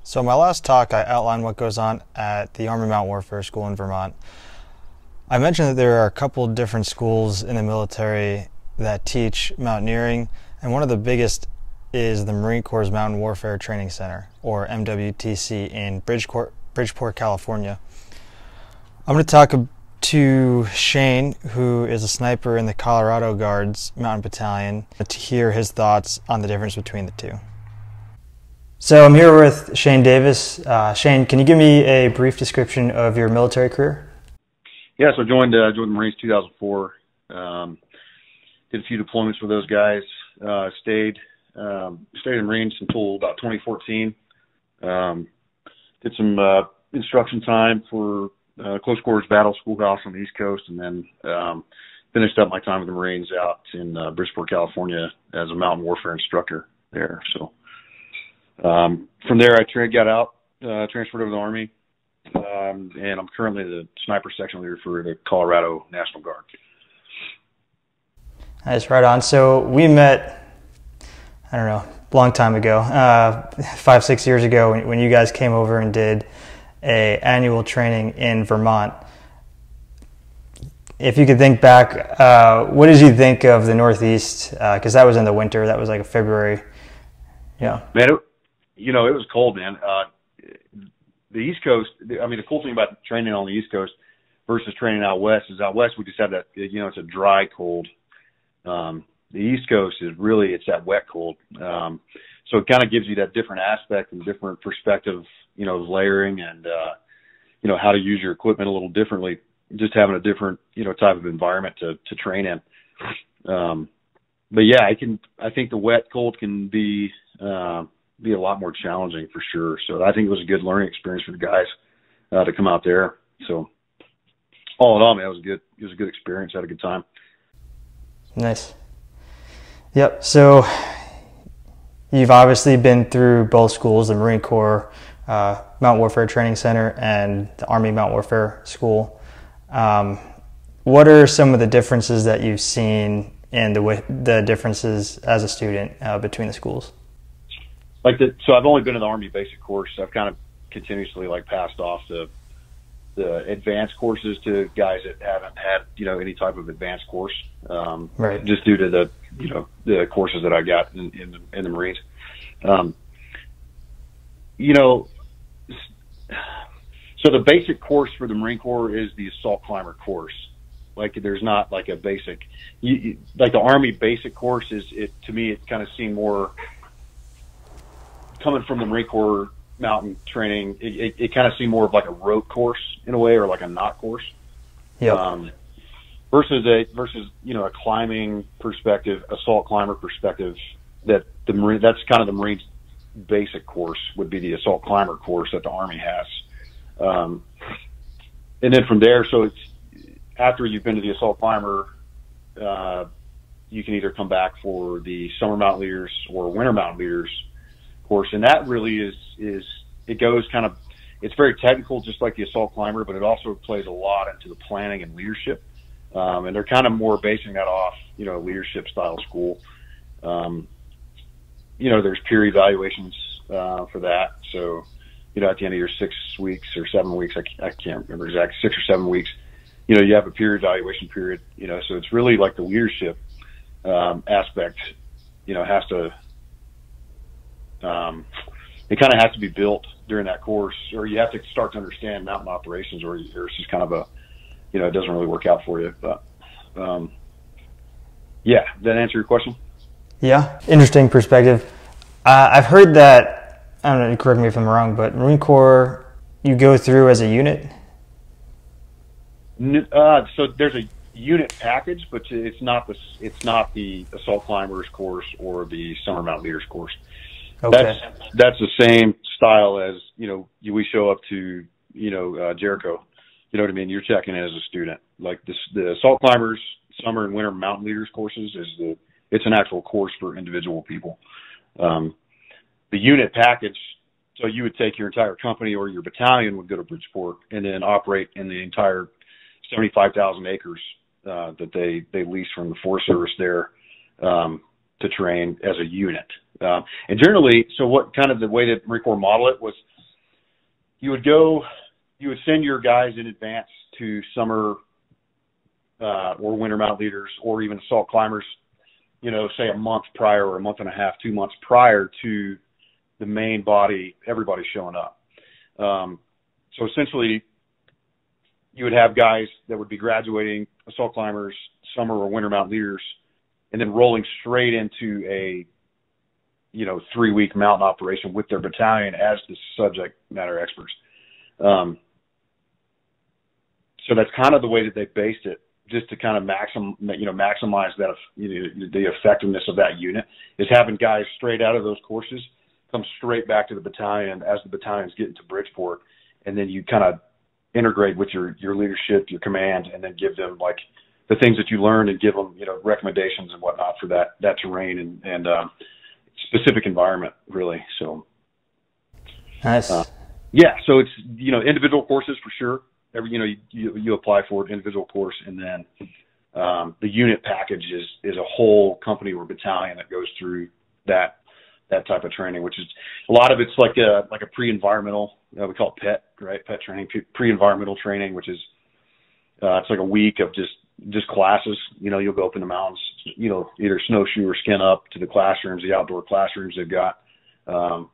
So in my last talk, I outlined what goes on at the Army Mountain Warfare School in Vermont. I mentioned that there are a couple different schools in the military that teach mountaineering, and one of the biggest is the Marine Corps' Mountain Warfare Training Center, or MWTC, in Bridgeport, California. I'm going to talk to Shane, who is a sniper in the Colorado Guards Mountain Battalion, to hear his thoughts on the difference between the two. So I'm here with Shane Davis. Shane, can you give me a brief description of your military career? Yeah, so I joined the Marines 2004. Did a few deployments with those guys. Stayed in Marines until about 2014. Did some instruction time for close quarters battle schoolhouse on the East Coast, and then finished up my time with the Marines out in Bridgeport, California, as a mountain warfare instructor there. So from there, I got out, transferred over to the Army, and I'm currently the sniper section leader for the Colorado National Guard. Nice, right on. So we met, I don't know, a long time ago, 5-6 years ago, when you guys came over and did an annual training in Vermont. If you could think back, what did you think of the Northeast? Because that was in the winter. That was like a February. Yeah. Man, it was cold, man. The East Coast, I mean, the cool thing about training on the East Coast versus training out West is out West we just have that, it's a dry cold. The East Coast is really, it's that wet cold. So it kind of gives you that different aspect and different perspective, of layering and, how to use your equipment a little differently, just having a different, type of environment to train in. But yeah, I think the wet cold can be a lot more challenging for sure. So I think it was a good learning experience for the guys to come out there. So all in all, man, it was a good experience. I had a good time. Nice. Yep. So you've obviously been through both schools, the Marine Corps Mountain Warfare Training Center and the Army Mountain Warfare School. What are some of the differences that you've seen and the differences as a student between the schools? So I've only been in the Army basic course. I've kind of continuously passed off the advanced courses to guys that haven't had, any type of advanced course, right. Just due to the courses that I got in the Marines. So the basic course for the Marine Corps is the assault climber course. There's not a basic, the Army basic course to me, it kind of seemed more coming from the Marine Corps mountain training. It kind of seemed more of a rope course in a way, or a knot course. Yeah. Versus a climbing perspective, assault climber perspective, that's kind of the Marines basic course would be the assault climber course that the Army has. And then from there, so it's after you've been to the assault climber, you can either come back for the summer mountain leaders or winter mountain leaders course. And that really is it goes it's very technical, just like the assault climber, but it also plays a lot into the planning and leadership. And they're kind of more basing that off, leadership style school. There's peer evaluations, for that. So, at the end of your 6 weeks or 7 weeks, I can't remember exactly, 6 or 7 weeks, you have a peer evaluation period, so it's really the leadership, aspect, has to, it kind of has to be built during that course, or you have to start to understand mountain operations, or it's just kind of it doesn't really work out for you. But, yeah, did that answer your question? Yeah, interesting perspective. I've heard that, I don't know, correct me if I'm wrong, but Marine Corps, you go through as a unit? So there's a unit package, but it's not the assault climbers course or the summer mountain leaders course. Okay. That's the same style as, we show up to, Jericho. You know what I mean? You're checking in as a student. The assault climbers, summer and winter mountain leaders courses it's an actual course for individual people. The unit package, so you would take your entire company or your battalion would go to Bridgeport and then operate in the entire 75,000 acres that they lease from the Forest Service there to train as a unit. And generally, so what kind of the way that Marine Corps model it was, you would send your guys in advance to summer or winter mount leaders or even assault climbers, say a month prior or a month and a half, 2 months prior to the main body, everybody showing up. So essentially, you would have guys that would be graduating, assault climbers, summer or winter mount leaders, and then rolling straight into a 3-week mountain operation with their battalion as the subject matter experts. So that's kind of the way that they based it, just to kind of maximize that, the effectiveness of that unit, is having guys straight out of those courses come straight back to the battalion as the battalion's getting to Bridgeport, and then you kind of integrate with your leadership, your command, and then give them like the things that you learned and give them, recommendations and whatnot for that terrain and specific environment, really. So nice. Yeah, so it's individual courses for sure. You apply for an individual course, and then the unit package is a whole company or battalion that goes through that type of training, which is a lot of it's like a pre-environmental, we call it PET, right? PET training, pre-environmental training, which is it's like a week of just classes. You'll go up in the mountains, either snowshoe or skin up to the classrooms, the outdoor classrooms they've got. And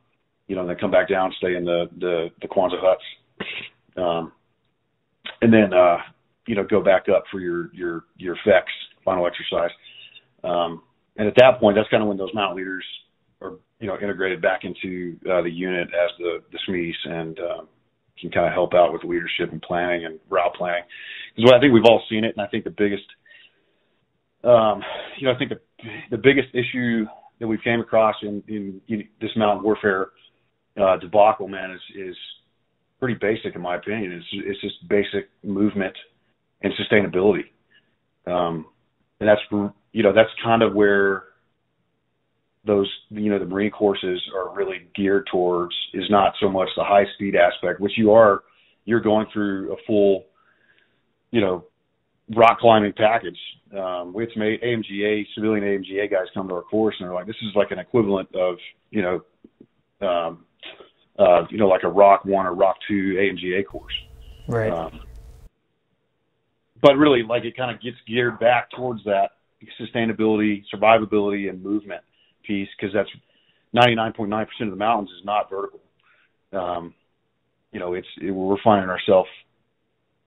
then come back down, stay in the Kwanzaa huts. And then, go back up for your FEX, final exercise. And at that point, that's kind of when those mountain leaders are, integrated back into the unit as the SMEs and can kind of help out with leadership and planning and route planning. Because I think we've all seen it, and I think the biggest, the biggest issue that we came across in this mountain warfare debacle, man, is pretty basic in my opinion. It's just basic movement and sustainability. And that's kind of where those, the Marine courses are really geared towards, is not so much the high speed aspect, which you're going through a full, rock climbing package. We had some AMGA, civilian AMGA guys come to our course and they're like, this is like an equivalent of, like a Rock 1 or Rock 2 AMGA course. Right. But really, like, it kind of gets geared back towards that sustainability, survivability, and movement piece, because that's 99.9% of the mountains is not vertical. We're finding ourselves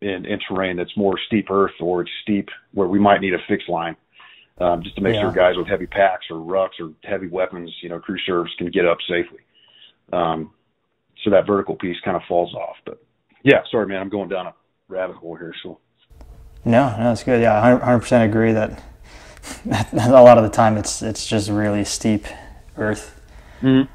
in terrain that's more steep earth, or it's steep where we might need a fixed line, just to make sure guys with heavy packs or rucks or heavy weapons, crew serves, can get up safely. So that vertical piece kind of falls off. But yeah, sorry, man, I'm going down a rabbit hole here. So no, it's good. Yeah, 100% agree that a lot of the time it's just really steep earth. Mm-hmm.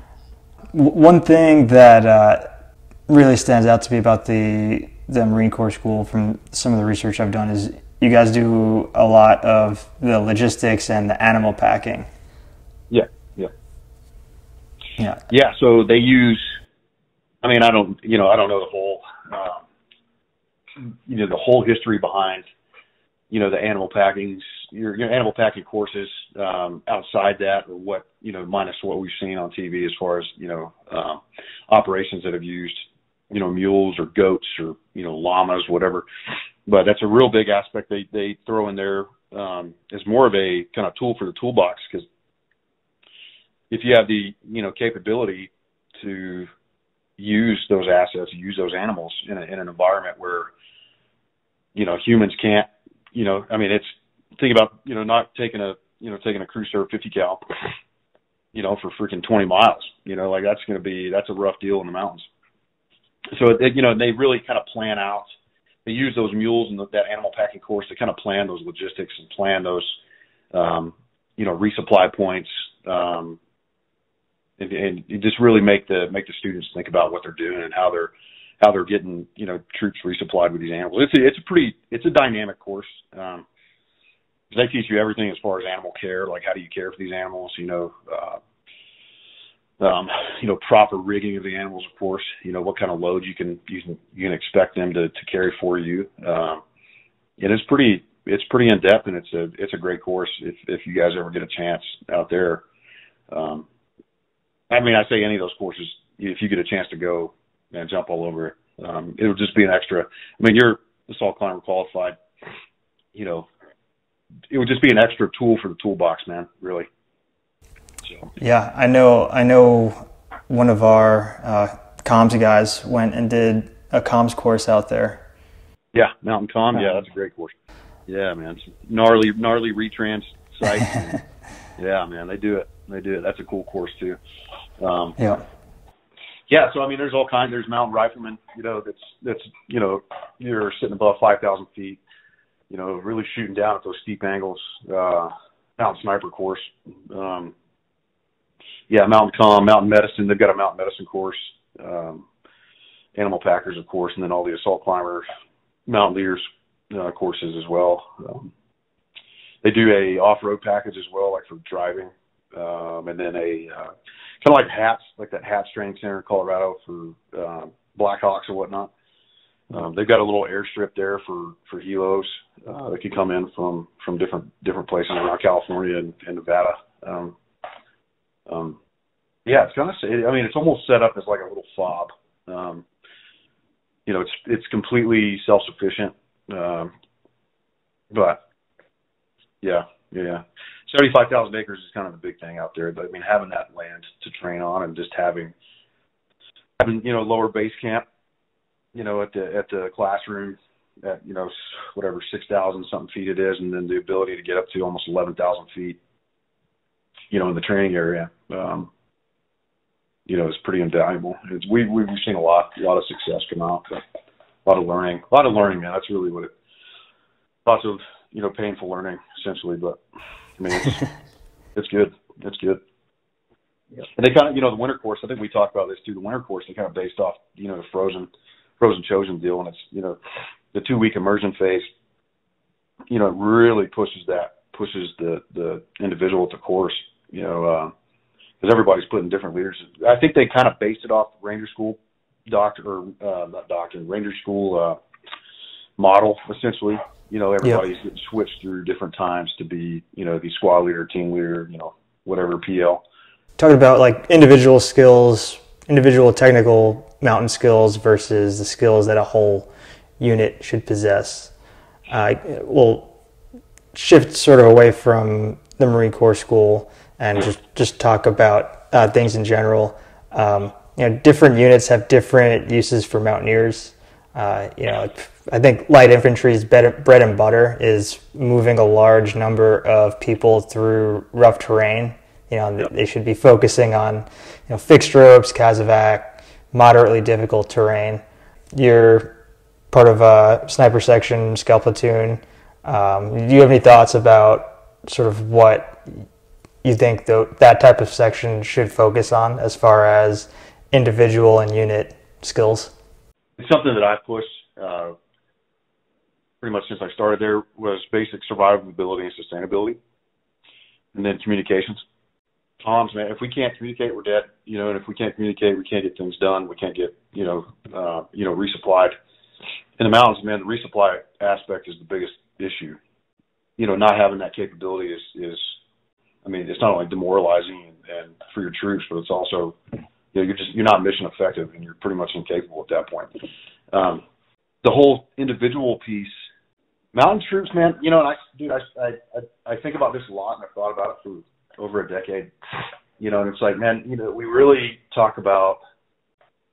One thing that really stands out to me about the Marine Corps School from some of the research I've done is you guys do a lot of the logistics and the animal packing. Yeah. So they use, I don't know the whole, the whole history behind, the animal packings, your animal packing courses, outside that, or what, minus what we've seen on TV as far as, operations that have used, mules or goats or, llamas, whatever. But that's a real big aspect they throw in there, as more of a kind of tool for the toolbox, because if you have the, capability to use those assets, use those animals in an environment where, humans can't, it's, think about, not taking a crew serve 50 cal, for freaking 20 miles, that's a rough deal in the mountains. So, they really kind of plan out, they use those mules and that animal packing course to kind of plan those logistics and plan those, resupply points, and you just really make the students think about what they're doing and how they're getting, troops resupplied with these animals. It's a dynamic course. They teach you everything as far as animal care, like how do you care for these animals, proper rigging of the animals, of course, what kind of load you can expect them to carry for you. And it's pretty in depth, and it's a great course if you guys ever get a chance out there. I mean, I say any of those courses, if you get a chance to go and jump all over it, it would just be an extra. I mean, you're assault climber qualified, you know, it would just be an extra tool for the toolbox, man, really. So. Yeah, I know one of our comms guys went and did a comms course out there. Yeah, Mountain Comm, yeah, that's a great course. Yeah, man, it's gnarly retrans site. Yeah, man, they do it. That's a cool course too. Yeah. Yeah, so I mean, there's all kinds. There's mountain rifleman, you know, that's you know, you're sitting above 5,000 feet, you know, really shooting down at those steep angles. Mountain sniper course. Yeah, Mountain Comm, mountain medicine. They've got a mountain medicine course. Animal packers, of course, and then all the assault climbers, mountain leaders courses as well. They do a off-road package as well, like for driving, and then a kind of like HATS, like that HATS training center in Colorado for Blackhawks or whatnot. They've got a little airstrip there for helos that can come in from different places around California and Nevada. Yeah, it's kind of. I mean, it's almost set up as like a little fob. You know, it's completely self-sufficient, but yeah. 75,000 acres is kind of the big thing out there. But I mean, having that land to train on and just having you know, lower base camp, you know, at the classroom at, you know, whatever 6,000 something feet it is, and then the ability to get up to almost 11,000 feet, you know, in the training area, you know, is pretty invaluable. We've seen a lot of success come out, a lot of learning, man. That's really what lots of, you know, painful learning essentially, but I mean, it's good. It's good. Yeah. And they kind of, you know, the winter course, I think we talked about this too. The winter course, they kind of based off, you know, the frozen chosen deal. And it's, you know, the 2-week immersion phase, you know, it really pushes the individual at the course, you know, because everybody's putting different leaders. I think they kind of based it off Ranger School Ranger School model, essentially. You know, everybody's getting switched through different times to be, you know, the squad leader, team leader, you know, whatever PL. Talking about like individual skills, individual technical mountain skills versus the skills that a whole unit should possess. We'll shift sort of away from the Marine Corps school and just talk about things in general. You know, different units have different uses for mountaineers. You know, I think light infantry's bread and butter is moving a large number of people through rough terrain. You know, they should be focusing on, you know, fixed ropes, Kazovac, moderately difficult terrain. You're part of a sniper section, scout platoon. Do you have any thoughts about sort of what you think that type of section should focus on as far as individual and unit skills? It's something that I've pushed pretty much since I started there, was basic survivability and sustainability, and then communications. Comms, man, if we can't communicate, we're dead. You know, and if we can't communicate, we can't get things done. We can't get, resupplied. In the mountains, man, the resupply aspect is the biggest issue. You know, not having that capability is I mean, it's not only demoralizing and for your troops, but it's also, you know, you're not mission effective and you're pretty much incapable at that point. The whole individual piece, mountain troops, man, you know, and I think about this a lot, and I've thought about it for over a decade, you know, and it's like, man, you know, we really talk about,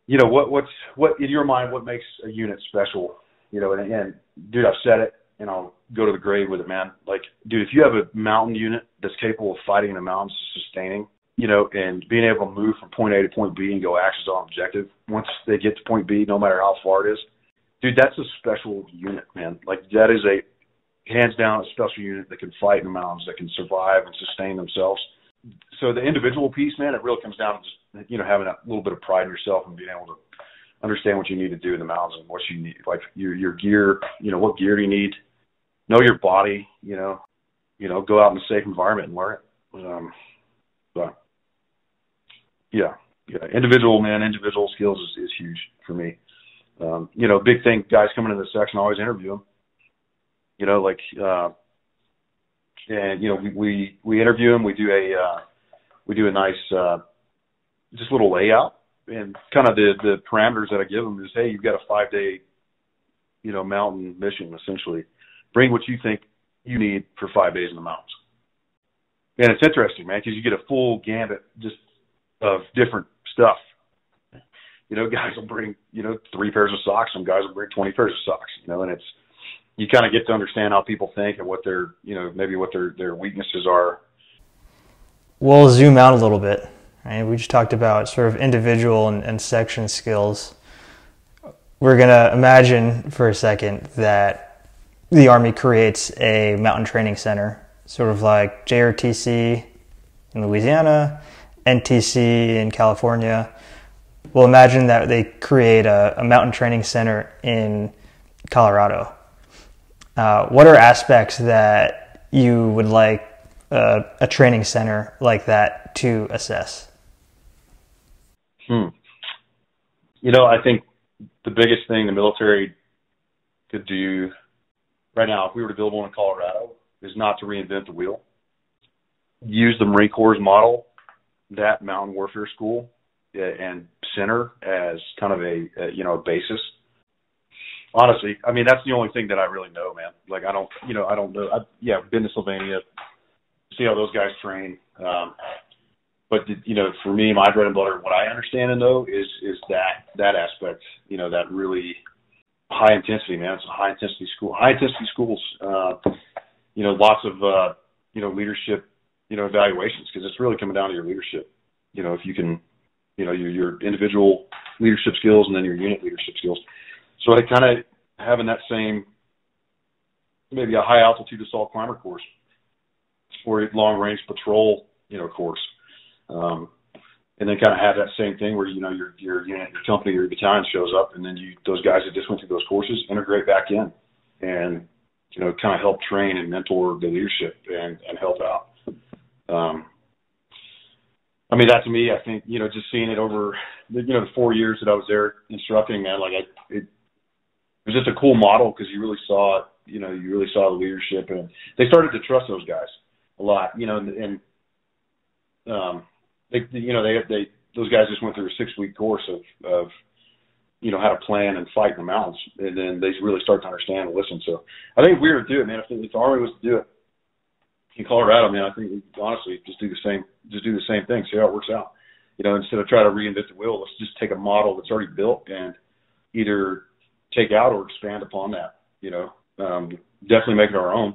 you know, what in your mind, what makes a unit special, you know, and dude, I've said it, and I'll go to the grave with it, man. Like, dude, if you have a mountain unit that's capable of fighting in the mountains, sustaining, you know, and being able to move from point A to point B and go actions on objective, once they get to point B, no matter how far it is, dude, that's a special unit, man. Like, that is a, hands down, a special unit that can fight in the mountains, that can survive and sustain themselves. So the individual piece, man, it really comes down to just, you know, having that little bit of pride in yourself and being able to understand what you need to do in the mountains and what you need, like your gear, you know, what gear do you need, know your body, you know, go out in a safe environment and learn it. But yeah, individual skills is huge for me. You know, big thing, guys coming into the section, I always interview them, you know, like, and, you know, we interview them, we do a nice, just little layout, and kind of the parameters that I give them is, hey, you've got a 5-day, mountain mission, essentially. Bring what you think you need for 5 days in the mountains. And it's interesting, man, because you get a full gambit just of different stuff. Guys will bring, 3 pairs of socks. Some guys will bring 20 pairs of socks, and it's, you kind of get to understand how people think and what their, maybe what their weaknesses are. We'll zoom out a little bit. Right? We just talked about sort of individual and section skills. We're going to imagine for a second that the Army creates a mountain training center, sort of like JRTC in Louisiana, NTC in California. We'll imagine that they create a mountain training center in Colorado. What are aspects that you would like a training center like that to assess? I think the biggest thing the military could do right now, if we were to build one in Colorado, is not to reinvent the wheel. Use the Marine Corps' model, that mountain warfare school and center as kind of a basis. Honestly, I mean, that's the only thing that I really know, man. Like, I don't know. I've been to Sylvania, see how those guys train. But for me, my bread and butter, what I understand and know is that aspect, that really high intensity, man. It's a high intensity school. High intensity schools, lots of, leadership, evaluations, because it's really coming down to your leadership. If you can, your individual leadership skills and then your unit leadership skills. So I kind of having that same, maybe a high altitude assault climber course or a long range patrol, course. And then kind of have that same thing where, your unit, your company, your battalion shows up, and then those guys that just went through those courses integrate back in and, kind of help train and mentor the leadership and help out. I mean, that to me, I think, just seeing it over, the 4 years that I was there instructing, man, like it was just a cool model because you really saw it, you really saw the leadership, and they started to trust those guys a lot, and those guys just went through a 6-week course of how to plan and fight in the mountains, and then they really start to understand and listen. So I think if we were to do it, man, if the Army was to do it in Colorado, man, I think we honestly just do the same thing, see how it works out. Instead of trying to reinvent the wheel, let's just take a model that's already built and either take out or expand upon that. Definitely make it our own.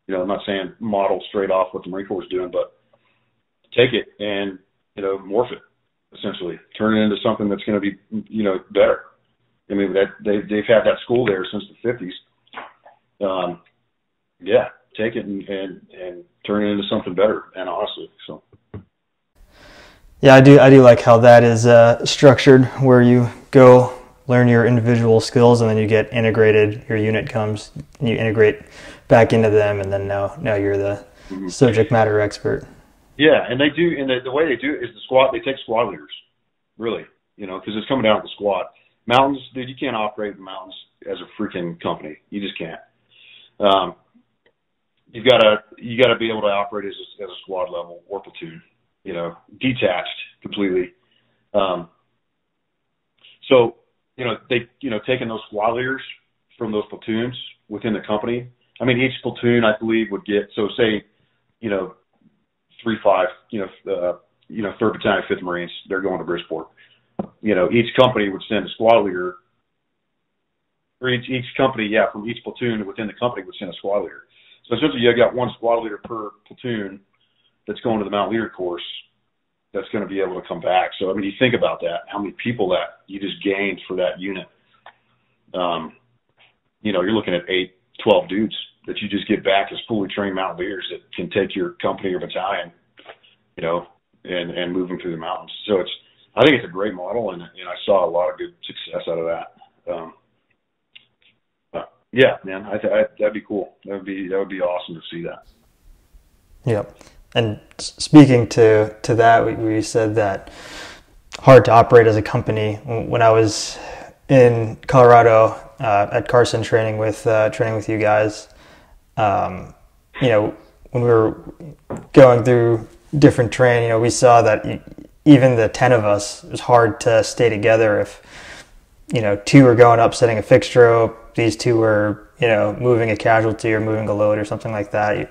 I'm not saying model straight off what the Marine Corps is doing, but take it and morph it, essentially turn it into something that's going to be better. I mean, that they've had that school there since the 50s. Take it and turn it into something better, and honestly, so. Yeah, I do like how that is structured, where you go learn your individual skills and then you get integrated. Your unit comes and you integrate back into them, and then now you're the subject matter expert. Yeah, and they do, and the way they do it is they take squad leaders, really, because it's coming down to the squad. Mountains, dude, you can't operate the mountains as a freaking company. You just can't. You gotta be able to operate as a squad level or platoon, detached completely. So, taking those squad leaders from those platoons within the company. I mean, each platoon, I believe, would get, so say, 3-5, 3rd Battalion, 5th Marines, they're going to Bridgeport. Each company would send a squad leader, or each company, from each platoon within the company would send a squad leader. So essentially, you got one squad leader per platoon that's going to the Mountain Leader course that's going to be able to come back. So, I mean, you think about that, how many people that you just gained for that unit. You're looking at 8-12 dudes that you just get back as fully trained mountain leaders that can take your company or battalion, and move them through the mountains. So I think it's a great model, and I saw a lot of good success out of that. Yeah, man, that'd be cool. That would be awesome to see that. Yep. And speaking to that, we said that hard to operate as a company. When I was in Colorado at Carson training with you guys, when we were going through different training, we saw that even the 10 of us, it was hard to stay together if, you know, 2 were going up setting a fixed rope, these 2 were, you know, moving a casualty or moving a load or something like that.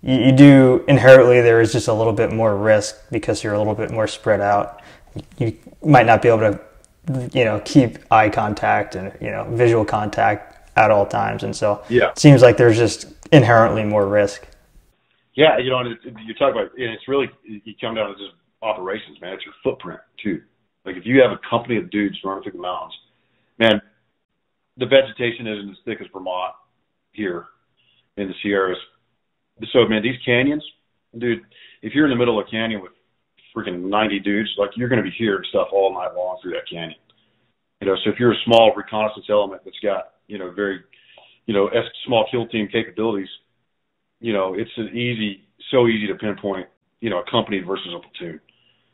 You do inherently, there is just a little bit more risk because you're a little bit more spread out. You might not be able to, you know, keep eye contact and, you know, visual contact at all times. And so it seems like there's just inherently more risk. Yeah, you know, and you talk about, and it's really, you come down to just operations, man. It's your footprint too. Like if you have a company of dudes running through the mountains, man, the vegetation isn't as thick as Vermont here in the Sierras. So, man, these canyons, dude, if you're in the middle of a canyon with freaking 90 dudes, like you're going to be hearing stuff all night long through that canyon. You know, so if you're a small reconnaissance element that's got, you know, very, you know, small kill team capabilities, you know, it's so easy to pinpoint, you know, a company versus a platoon.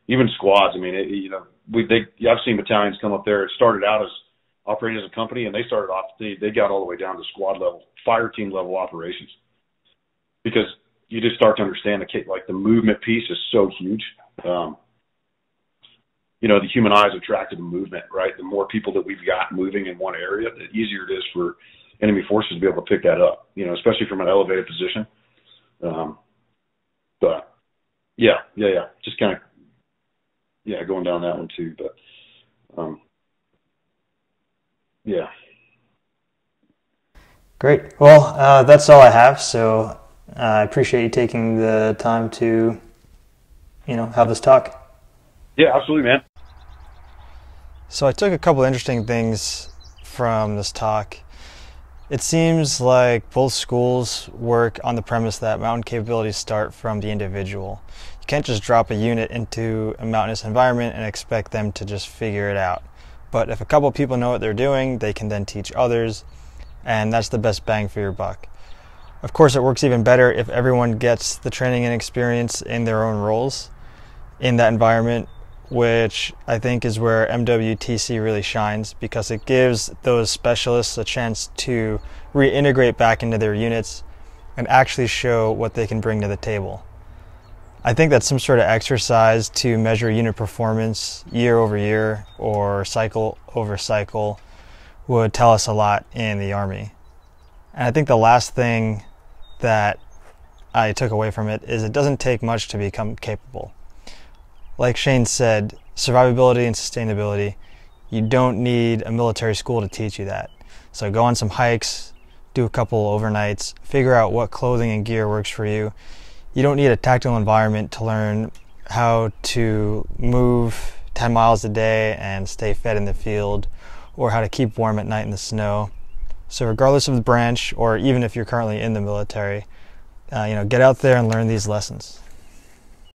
Even squads, I mean, you know, I've seen battalions come up there. It started out as operating as a company, and they started off, they got all the way down to squad level, fire team level operations. Because you just start to understand the movement piece is so huge. You know, the human eye is attracted to movement, right? The more people that we've got moving in one area, the easier it is for enemy forces to be able to pick that up, you know, especially from an elevated position. But yeah. Just kind of, going down that one too. But, yeah. Great. Well, that's all I have. So I appreciate you taking the time to, you know, have this talk. Yeah, absolutely, man. So I took a couple of interesting things from this talk. It seems like both schools work on the premise that mountain capabilities start from the individual. You can't just drop a unit into a mountainous environment and expect them to just figure it out. But if a couple of people know what they're doing, they can then teach others, and that's the best bang for your buck. Of course, it works even better if everyone gets the training and experience in their own roles in that environment, which I think is where MWTC really shines, because it gives those specialists a chance to reintegrate back into their units and actually show what they can bring to the table. I think that some sort of exercise to measure unit performance year over year or cycle over cycle would tell us a lot in the Army. And I think the last thing that I took away from it is it doesn't take much to become capable. Like Shane said, survivability and sustainability, you don't need a military school to teach you that. So go on some hikes, do a couple overnights, figure out what clothing and gear works for you. You don't need a tactical environment to learn how to move 10 miles a day and stay fed in the field, or how to keep warm at night in the snow. So regardless of the branch, or even if you're currently in the military, get out there and learn these lessons.